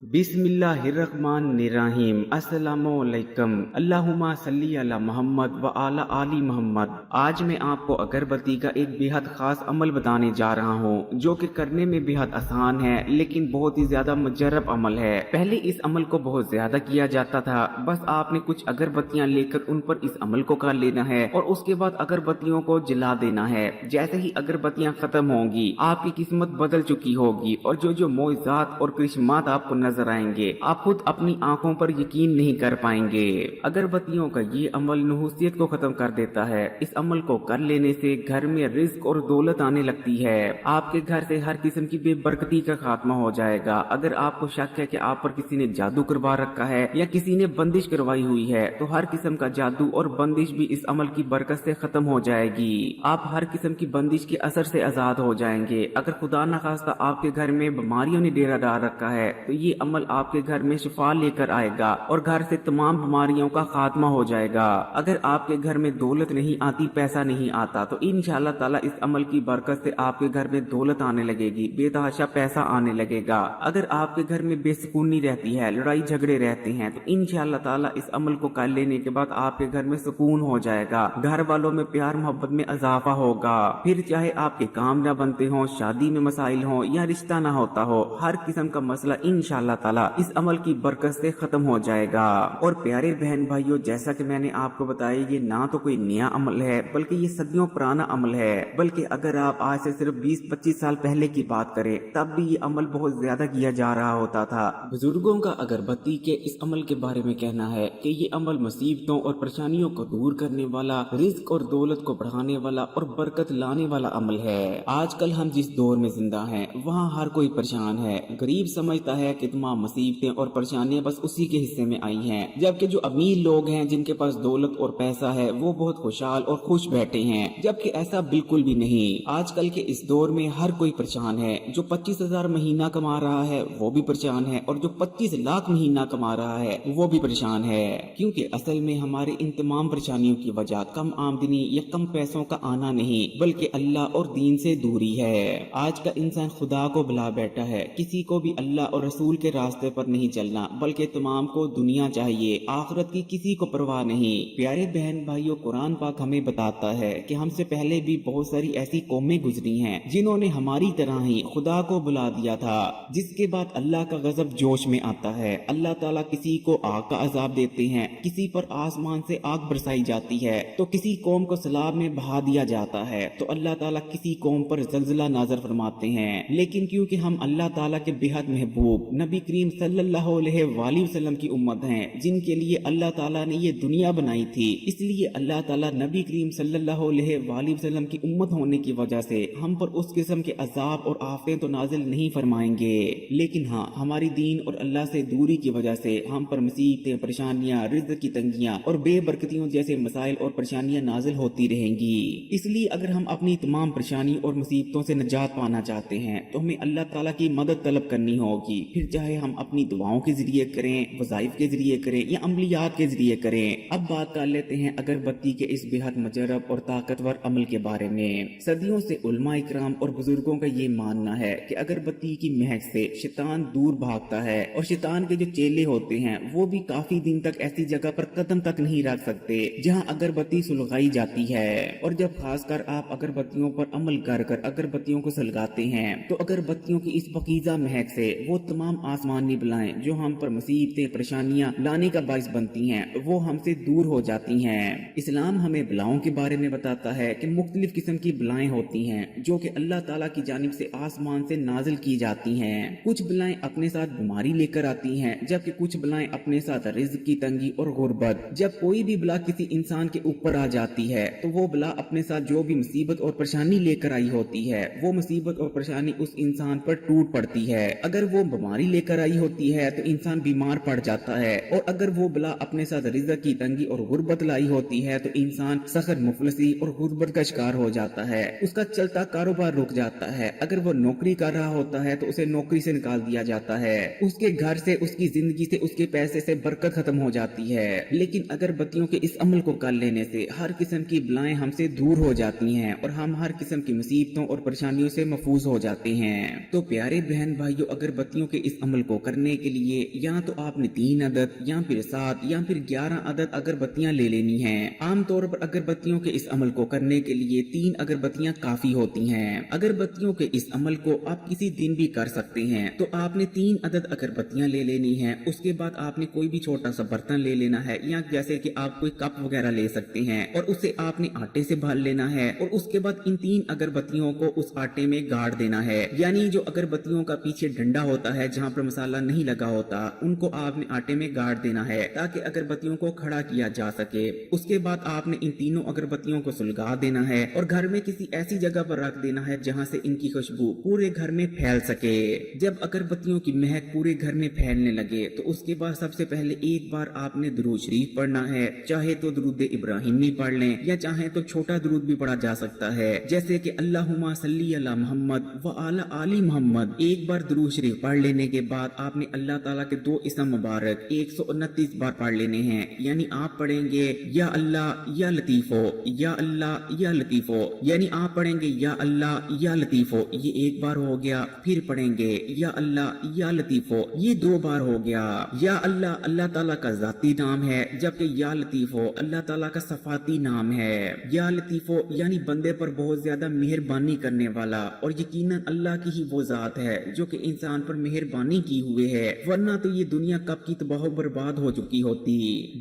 बिस्मिल्लाहिर्रहमानिर्रहीम। अस्सलामुअलैकुम। अल्लाहुम्मा सल्ली अला मोहम्मद व आला आली मोहम्मद। आज मैं आपको अगरबत्ती का एक बेहद खास अमल बताने जा रहा हूँ, जो कि करने में बेहद आसान है लेकिन बहुत ही ज्यादा मुजर्रब अमल है। पहले इस अमल को बहुत ज्यादा किया जाता था। बस आपने कुछ अगरबत्तियाँ लेकर उन पर इस अमल को कर लेना है और उसके बाद अगरबत्तियों को जला देना है। जैसे ही अगरबत्तियाँ खत्म होंगी आपकी किस्मत बदल चुकी होगी और जो मोइज़ात और करिश्मात आपको नजर आएंगे आप खुद अपनी आंखों पर यकीन नहीं कर पाएंगे। अगरबत्तियों का ये अमल नहुसियत को खत्म कर देता है। इस अमल को कर लेने से घर में रिज्क और दौलत आने लगती है। आपके घर से हर किस्म की बेबरकती का खात्मा हो जाएगा। अगर आपको शक है कि आप पर किसी ने जादू करवा रखा है या किसी ने बंदिश करवाई हुई है, तो हर किस्म का जादू और बंदिश भी इस अमल की बरकत से खत्म हो जाएगी। आप हर किस्म की बंदिश के असर से आजाद हो जाएंगे। अगर खुदा न खास्ता आपके घर में बीमारियों ने डेरा डाल रखा है, तो ये अमल आपके घर में शिफा लेकर आएगा और घर से तमाम बीमारियों का खात्मा हो जाएगा। अगर आपके घर में दौलत नहीं आती, पैसा नहीं आता, तो इंशाअल्लाह ताला इस अमल की बरकत से आपके घर में दौलत आने लगेगी, बेतहाशा पैसा आने लगेगा। अगर आपके घर में बेसुकूनी रहती है, लड़ाई झगड़े रहते हैं, तो इंशाअल्लाह ताला इस अमल को कर लेने के बाद आपके घर में सुकून हो जाएगा। घर वालों में प्यार मोहब्बत में इजाफा होगा। फिर चाहे आपके काम न बनते हो, शादी में मसाइल हो या रिश्ता ना होता हो, हर किस्म का मसला इंशाअल्लाह ताला इस अमल की बरकत से खत्म हो जाएगा। और प्यारे बहन भाइयों, जैसा कि मैंने आपको बताया, ये ना तो कोई नया अमल है बल्कि ये सदियों पुराना अमल है। बल्कि अगर आप आज से सिर्फ 20-25 साल पहले की बात करें, तब भी ये अमल बहुत ज्यादा किया जा रहा होता था। बुजुर्गों का अगरबत्ती के इस अमल के बारे में कहना है कि ये अमल मुसीबतों और परेशानियों को दूर करने वाला, रिज्क और दौलत को बढ़ाने वाला और बरकत लाने वाला अमल है। आजकल हम जिस दौर में जिंदा हैं, वहाँ हर कोई परेशान है। गरीब समझता है कि तमाम मुसीबतें और परेशानियां बस उसी के हिस्से में आई हैं, जबकि जो अमीर लोग हैं, जिनके पास दौलत और पैसा है, वो बहुत खुशहाल और खुश बैठे हैं। जबकि ऐसा बिल्कुल भी नहीं। आजकल के इस दौर में हर कोई परेशान है। जो 25,000 महीना कमा रहा है वो भी परेशान है और जो 25 लाख महीना कमा रहा है वो भी परेशान है। क्योंकि असल में हमारे इन तमाम परेशानियों की वजह कम आमदनी या कम पैसों का आना नहीं, बल्कि अल्लाह और दीन से दूरी है। आज का इंसान खुदा को बुला बैठा है। किसी को भी अल्लाह और रसूल के रास्ते पर नहीं चलना, बल्कि तमाम को दुनिया चाहिए, आखिरत की किसी को परवाह नहीं। प्यारे बहन भाइयों, कुरान पाक हमें बताता है कि हमसे पहले भी बहुत सारी ऐसी कौमें गुजरी हैं जिन्होंने हमारी तरह ही खुदा को बुला दिया था, जिसके बाद अल्लाह का गजब जोश में आता है। अल्लाह ताला किसी को आग का अजाब देते हैं, किसी पर आसमान से आग बरसाई जाती है, तो किसी कौम को सैलाब में बहा दिया जाता है, तो अल्लाह ताला किसी कौम पर जल्जला नाज़र फरमाते हैं। लेकिन क्योंकि हम अल्लाह ताला के बेहद महबूब नबी करीम सल्लल्लाहु अलैहि वसल्लम की उम्मत हैं, जिनके लिए अल्लाह ताला ने ये दुनिया बनाई थी, इसलिए अल्लाह ताला नबी करीम सल्लल्लाहु अलैहि वसल्लम की उम्मत होने की वजह से हम पर उस किस्म के अजाब और आफतें तो नाजिल नहीं फरमाएंगे। लेकिन हाँ, हमारी दीन और अल्लाह से दूरी की वजह से हम पर मुसीबतें, परेशानियां, रिज़्क़ की तंगियां और बेबरकतियों जैसे मसाइल और परेशानियां नाजिल होती रहेंगी। इसलिए अगर हम अपनी तमाम परेशानी और मुसीबतों से निजात पाना चाहते हैं, तो हमें अल्लाह ताला की मदद तलब करनी होगी। फिर चाहे हम अपनी दुआओं के जरिए करें, वज़ाइफ के जरिए करें या अमलियात के जरिए करें। अब बात कर लेते हैं अगरबत्ती के इस बेहद मुजर्रब और ताकतवर अमल के बारे में। सदियों से उलमा इकराम और बुजुर्गों का ये मानना है कि अगरबत्ती की महक से शैतान दूर भागता है और शैतान के जो चेले होते हैं वो भी काफी दिन तक ऐसी जगह पर कदम तक नहीं रख सकते जहां अगरबत्ती सुलगाई जाती है। और जब खासकर आप अगरबत्तियों पर अमल कर कर अगरबत्तियों को सुलगाते हैं, तो अगरबत्तियों की इस पकीज़ा महक से वो तमाम आसमानी बलाएं जो हम पर मुसीबतें, परेशानियां लाने का बाइस बनती हैं, वो हमसे दूर हो जाती हैं। इस्लाम हमें बलाओं के बारे में बताता है कि मुख्तलिफ किस्म की बलाएं होती हैं जो कि अल्लाह ताला की जानिब से आसमान से नाजिल की जाती हैं। कुछ बलाएं अपने साथ बीमारी लेकर आती हैं, जबकि कुछ बलाएं अपने साथ रिज़्क़ की तंगी और गुर्बत। जब कोई भी बला किसी इंसान के ऊपर आ जाती है, तो वो बला अपने साथ जो भी मुसीबत और परेशानी लेकर आई होती है, वो मुसीबत और परेशानी उस इंसान पर टूट पड़ती है। अगर वो बीमारी लेकर आई होती है तो इंसान बीमार पड़ जाता है, और अगर वो बला अपने साथ रिज़्क़ की तंगी और गुर्बत लाई होती है तो इंसान सख्त मुफलसी और गुर्बत का शिकार हो जाता है। उसका चलता कारोबार रुक जाता है। अगर वो नौकरी कर रहा होता है तो उसे नौकरी से निकाल दिया जाता है। उसके घर से, उसकी जिंदगी से, उसके पैसे से बरकत खत्म हो जाती है। लेकिन अगरबत्तियों के इस अमल को कर लेने से हर किस्म की बलाएं हमसे दूर हो जाती हैं और हम हर किस्म की मुसीबतों और परेशानियों से महफूज हो जाते हैं। तो प्यारे बहन भाइयों, अगरबत्तियों के इस अमल अमल को करने के लिए या तो आपने 3 अदद या फिर 7 या फिर 11 अदद अगरबत्तियां ले लेनी हैं। आमतौर पर अगरबत्तियों के इस अमल को करने के लिए 3 अगरबत्तियां काफी होती हैं। अगरबत्तियों के इस अमल को आप किसी दिन भी कर सकते हैं। तो आपने 3 अदद अगरबत्तियां ले लेनी है। उसके बाद आपने कोई भी छोटा सा बर्तन ले लेना है, या जैसे कि आप कोई कप वगैरह ले सकते हैं, और उसे आपने आटे से भर लेना है। और उसके बाद इन 3 अगरबत्तियों को उस आटे में गाड़ देना है। यानी जो अगरबत्तियों का पीछे डंडा होता है जहाँ पर मसाला नहीं लगा होता, उनको आपने आटे में गाड़ देना है ताकि अगरबत्तियों को खड़ा किया जा सके। उसके बाद आपने इन तीनों अगरबत्तियों को सुलगा देना है और घर में किसी ऐसी जगह पर रख देना है जहाँ से इनकी खुशबू पूरे घर में फैल सके। जब अगरबत्तियों की महक पूरे घर में फैलने लगे तो उसके बाद सबसे पहले एक बार आपने दुरूद शरीफ पढ़ना है। चाहे तो दुरूद इब्राहिमी पढ़ लें या चाहे तो छोटा दुरूद भी पढ़ा जा सकता है, जैसे कि अल्लाहुम्मा सल्ली अला मोहम्मद व आला आली मोहम्मद। एक बार दुरूद शरीफ पढ़ लेने के बाद आपने अल्लाह ताला के 2 इस्म मुबारक 129 बार पढ़ लेने हैं। यानी आप पढ़ेंगे या अल्लाह या लतीफो, या अल्लाह या लतीफो। यानी आप पढ़ेंगे या अल्लाह या लतीफो, ये एक बार हो गया। फिर पढ़ेंगे या अल्लाह या लतीफो, ये 2 बार हो गया। या अल्लाह अल्लाह ताला का जाती नाम है, जबकि या लतीफो अल्लाह ताला का सफाती नाम है। या लतीफो यानी बंदे पर बहुत ज्यादा मेहरबानी करने वाला, और यकीनन अल्लाह की ही वो जात है जो कि इंसान पर मेहरबानी की हुए है, वरना तो ये दुनिया कब की तबाह बर्बाद हो चुकी होती।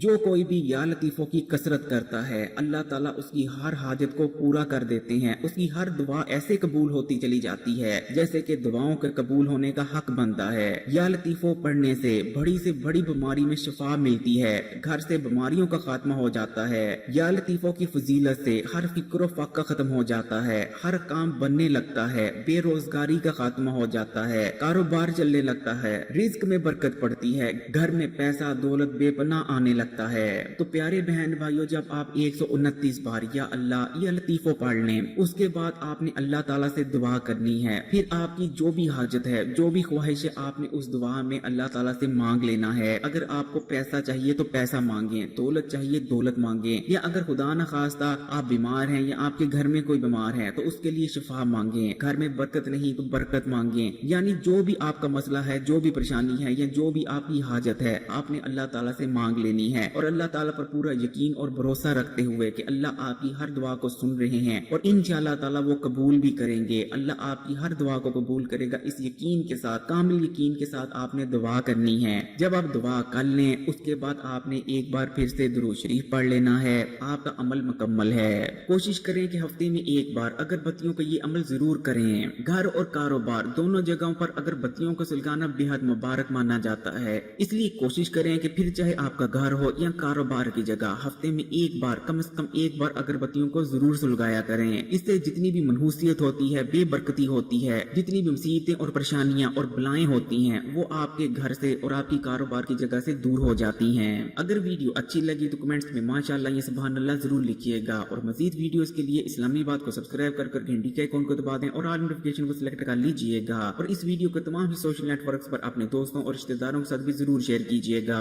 जो कोई भी या लतीफों की कसरत करता है, अल्लाह ताला उसकी हर हाजत को पूरा कर देते हैं। उसकी हर दुआ ऐसे कबूल होती चली जाती है जैसे कि दुआओं के कबूल होने का हक बनता है। या लतीफों पढ़ने से बड़ी बीमारी में शिफा मिलती है, घर से बीमारियों का खात्मा हो जाता है। या लतीफों की फजीलत से हर फिक्र फाका खत्म हो जाता है, हर काम बनने लगता है, बेरोजगारी का खात्मा हो जाता है, कारोबार चलने लगता है, रिज्क में बरकत पड़ती है, घर में पैसा दौलत बेपनाह आने लगता है। तो प्यारे बहन भाइयों, जब आप 129 बार या अल्लाह या लतीफो पढ़ लें, उसके बाद आपने अल्लाह ताला से दुआ करनी है। फिर आपकी जो भी हाजत है, जो भी ख्वाहिश है, आपने उस दुआ में अल्लाह ताला से मांग लेना है। अगर आपको पैसा चाहिए तो पैसा मांगे, दौलत चाहिए दौलत मांगे, या अगर खुदा न खास्ता आप बीमार हैं या आपके घर में कोई बीमार है तो उसके लिए शिफा मांगे। घर में बरकत नहीं तो बरकत मांगे। यानी जो भी आपका मसला है, जो भी परेशानी है, या जो भी आपकी हाजत है, आपने अल्लाह ताला से मांग लेनी है। और अल्लाह ताला पर पूरा यकीन और भरोसा रखते हुए कि अल्लाह आपकी हर दुआ को सुन रहे हैं और इंशाअल्लाह ताला वो कबूल भी करेंगे। अल्लाह आपकी हर दुआ को कबूल करेगा, इस यकीन के साथ, कामिल यकीन के साथ आपने दुआ करनी है। जब आप दुआ कर लें, उसके बाद आपने एक बार फिर से दुरूद शरीफ पढ़ लेना है। आपका अमल मुकम्मल है। कोशिश करें कि हफ्ते में एक बार अगरबत्तियों का ये अमल जरूर करें। घर और कारोबार दोनों जगहों पर अगरबत्तियों को सुलगाना बेहद मुबारक माना जाता है, इसलिए कोशिश करें कि फिर चाहे आपका घर हो या कारोबार की जगह, हफ्ते में एक बार, कम से कम एक बार अगरबत्तियों को जरूर सुलगाया करें। इससे जितनी भी मनहूसियत होती है, बेबरकती होती है, जितनी भी मुसीबतें और परेशानियां और बलाएं होती हैं, वो आपके घर से और आपकी कारोबार की जगह से दूर हो जाती हैं। अगर वीडियो अच्छी लगी तो कमेंट्स में माशाअल्लाह या सुभान अल्लाह जरूर लिखिएगा, और मजीद वीडियोस के लिए इस्लामी बात को सब्सक्राइब कर घंटी के आइकॉन को दबा दें और ऑल नोटिफिकेशन को सिलेक्ट कर लीजिएगा। और इस वीडियो को तमाम ही सोशल नेटवर्क्स पर अपने दोस्तों और रिश्तेदारों के साथ भी जरूर शेयर कीजिएगा।